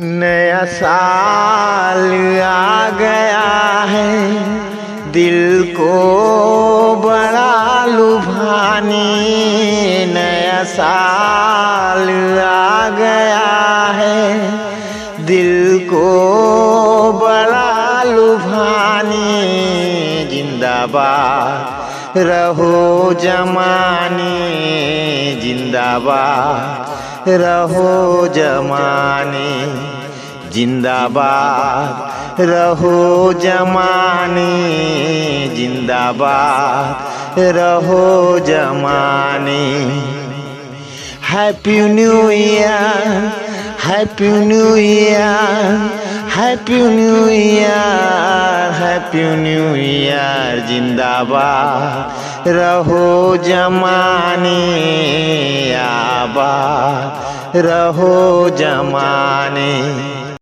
नया साल आ गया है, दिल को बड़ा लुभाने। नया साल आ गया है, दिल को बड़ा लुभाने। जिंदाबाद रहो जमाने, जिंदाबाद रहो जमाने, जिंदाबाद रहो जमाने, जिंदाबाद रहो जमाने। Happy new year, happy new year, happy new year, happy new year. जिंदाबाद रहो जमाने, आबाद रहो जमाने।